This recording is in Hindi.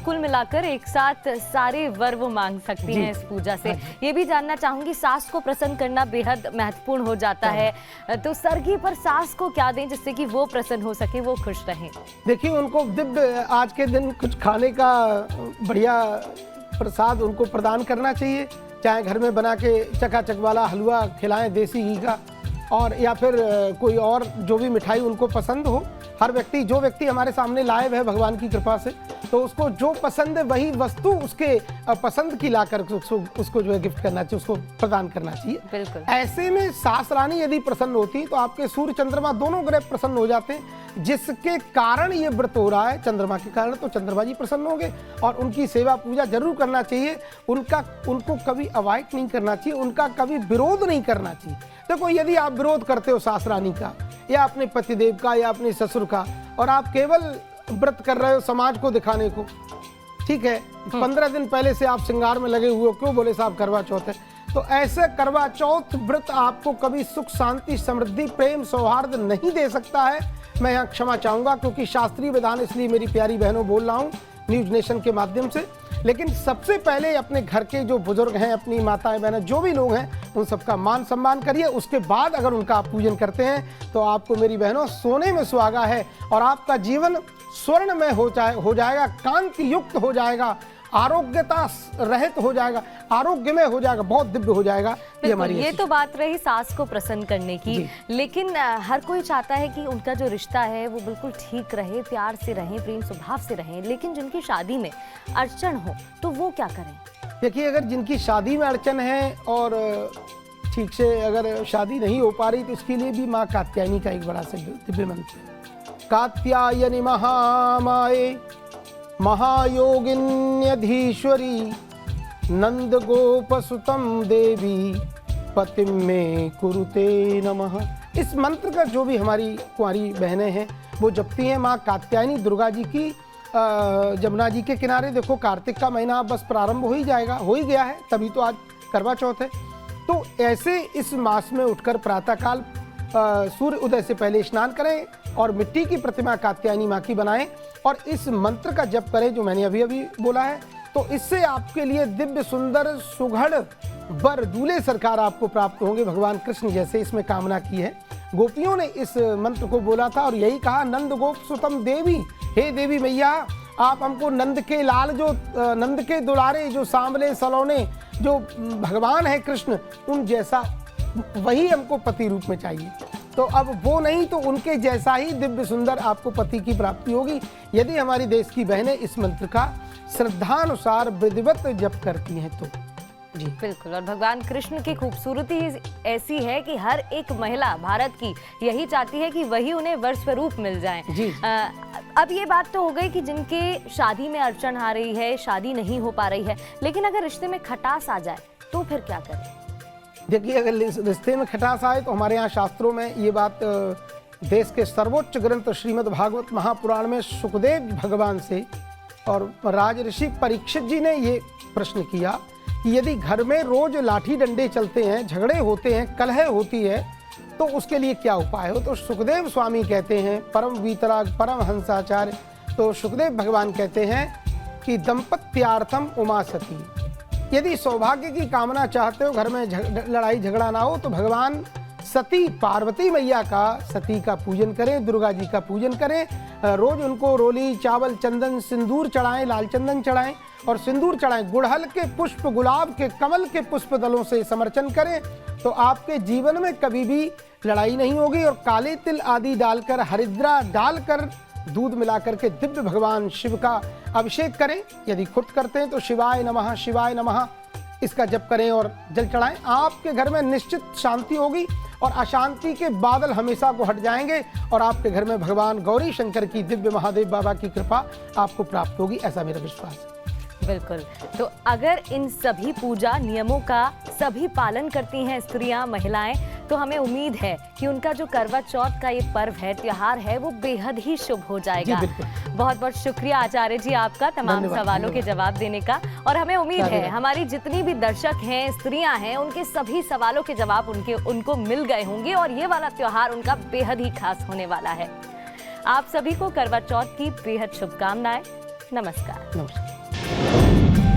कुल मिलाकर एक साथ सारे वर वो मांग सकती हैं इस पूजा से। ये भी जानना चाहूंगी, सास को प्रसन्न करना बेहद महत्वपूर्ण हो जाता है, तो सरगी पर सास को क्या दें जिससे कि वो प्रसन्न हो सके, वो खुश रहें? देखिए, उनको दिव्य आज के दिन कुछ खाने का बढ़िया प्रसाद उनको प्रदान करना चाहिए, चाहे घर में बना के चकाचक वाला हलवा खिलाएं देसी घी का, और या फिर कोई और जो भी मिठाई उनको पसंद हो। हर व्यक्ति, जो व्यक्ति हमारे सामने लाइव है भगवान की कृपा से, तो उसको जो पसंद है वही वस्तु उसके पसंद की लाकर उसको जो है गिफ्ट करना चाहिए, उसको प्रदान करना चाहिए। बिल्कुल। ऐसे में सास रानी यदि प्रसन्न होती तो आपके सूर्य चंद्रमा दोनों ग्रह प्रसन्न हो जाते हैं, जिसके कारण ये व्रत हो रहा है चंद्रमा के कारण, तो चंद्रमा जी प्रसन्न होंगे और उनकी सेवा पूजा जरूर करना चाहिए। उनको कभी अवॉइड नहीं करना चाहिए, उनका कभी विरोध नहीं करना चाहिए। देखो, यदि आप विरोध करते हो सास रानी का या अपने पतिदेव का या अपने ससुर का, और आप केवल व्रत कर रहे हो समाज को दिखाने को, ठीक है, 15 दिन पहले से आप श्रृंगार में लगे हुए हो, क्यों बोले साहब करवा चौथ है, तो ऐसे करवा चौथ व्रत आपको कभी सुख शांति समृद्धि प्रेम सौहार्द नहीं दे सकता है। मैं यहाँ क्षमा चाहूंगा, क्योंकि शास्त्रीय विधान इसलिए मेरी प्यारी बहनों बोल रहा हूँ न्यूज नेशन के माध्यम से। लेकिन सबसे पहले अपने घर के जो बुजुर्ग हैं, अपनी माताएं बहनें जो भी लोग हैं, उन सबका मान सम्मान करिए। उसके बाद अगर उनका आप पूजन करते हैं तो आपको मेरी बहनों सोने में सुहागा है और आपका जीवन स्वर्ण में हो जाएगा, कांति युक्त हो जाएगा, आरोग्यता रहित हो जाएगा, आरोग्यमय हो जाएगा, बहुत दिव्य हो जाएगा। ये तो बात रही सास को प्रसन्न करने की, लेकिन हर कोई चाहता है कि उनका जो रिश्ता है वो बिल्कुल ठीक रहे, प्यार से रहें, प्रेम स्वभाव से रहें, लेकिन जिनकी शादी में अड़चन हो तो वो क्या करें? देखिए, अगर जिनकी शादी में अड़चन है और ठीक से अगर शादी नहीं हो पा रही, तो इसके लिए भी माँ कात्यायनी का एक बड़ा सा दिव्य मंत्र है। कात्यायनी महामाये महायोगिन्यधीश्वरी नंद गोपसुतम देवी पतिम में कुरुते नमः। इस मंत्र का जो भी हमारी कुंवारी बहनें हैं वो जपती हैं। माँ कात्यायनी दुर्गा जी की जमुना जी के किनारे, देखो कार्तिक का महीना बस प्रारंभ हो ही जाएगा, हो ही गया है, तभी तो आज करवा चौथ है। तो ऐसे इस मास में उठकर प्रातःकाल सूर्य उदय से पहले स्नान करें और मिट्टी की प्रतिमा कात्यायनी माँ की बनाएं और इस मंत्र का जप करें जो मैंने अभी अभी बोला है। तो इससे आपके लिए दिव्य सुंदर सुघड़ वर दूल्हे सरकार आपको प्राप्त होंगे, भगवान कृष्ण जैसे इसमें कामना की है। गोपियों ने इस मंत्र को बोला था और यही कहा, नंद गोप सुतम देवी, हे देवी मैया आप हमको नंद के लाल, जो नंद के दुलारे, जो सांवले सलोने जो भगवान है कृष्ण, उन जैसा वही हमको पति रूप में चाहिए। तो अब वो नहीं तो उनके जैसा ही दिव्य सुंदर आपको पति की प्राप्ति होगी यदि हमारी देश की बहनें इस मंत्र का श्रद्धानुसार विधिवत जप करती हैं तो। जी बिल्कुल। और भगवान कृष्ण की खूबसूरती ऐसी है कि हर एक महिला भारत की यही चाहती है कि वही उन्हें वर स्वरूप मिल जाए। जी। अब ये बात तो हो गई कि जिनके शादी में अड़चन आ रही है, शादी नहीं हो पा रही है, लेकिन अगर रिश्ते में खटास आ जाए तो फिर क्या करें? देखिए, अगर रिश्ते में खटास आए तो हमारे यहाँ शास्त्रों में ये बात, देश के सर्वोच्च ग्रंथ श्रीमद् भागवत महापुराण में सुखदेव भगवान से और राजऋषि परीक्षित जी ने ये प्रश्न किया कि यदि घर में रोज लाठी डंडे चलते हैं, झगड़े होते हैं, कलह होती है, तो उसके लिए क्या उपाय हो? तो सुखदेव स्वामी कहते हैं, परम वीतराग परम हंसाचार्य, तो सुखदेव भगवान कहते हैं कि दंपत्यार्थम उमा सती, यदि सौभाग्य की कामना चाहते हो, घर में लड़ाई झगड़ा ना हो, तो भगवान सती पार्वती मैया का, सती का पूजन करें, दुर्गा जी का पूजन करें, रोज उनको रोली चावल चंदन सिंदूर चढ़ाएं, लाल चंदन चढ़ाएं और सिंदूर चढ़ाएं, गुड़हल के पुष्प, गुलाब के, कमल के पुष्प दलों से समर्चन करें, तो आपके जीवन में कभी भी लड़ाई नहीं होगी। और काले तिल आदि डालकर, हरिद्रा डालकर, दूध मिलाकर के दिव्य भगवान शिव का अभिषेक करें। यदि खुद करते हैं तो शिवाय नमः शिवाय नमः इसका जप करें और जल चढ़ाएं। आपके घर में निश्चित शांति होगी और अशांति के बादल हमेशा को हट जाएंगे और आपके घर में भगवान गौरी शंकर की, दिव्य महादेव बाबा की कृपा आपको प्राप्त होगी, ऐसा मेरा विश्वास है। बिल्कुल। तो अगर इन सभी पूजा नियमों का सभी पालन करती हैं स्त्रियां, महिलाएं, तो हमें उम्मीद है कि उनका जो करवा चौथ का ये पर्व है, त्योहार है, वो बेहद ही शुभ हो जाएगा। बहुत बहुत शुक्रिया आचार्य जी आपका तमाम सवालों के जवाब देने का। और हमें उम्मीद है हमारी जितनी भी दर्शक हैं, स्त्रियां हैं, उनके सभी सवालों के जवाब उनको मिल गए होंगे और ये वाला त्योहार उनका बेहद ही खास होने वाला है। आप सभी को करवा चौथ की बेहद शुभकामनाएं। नमस्कार। है।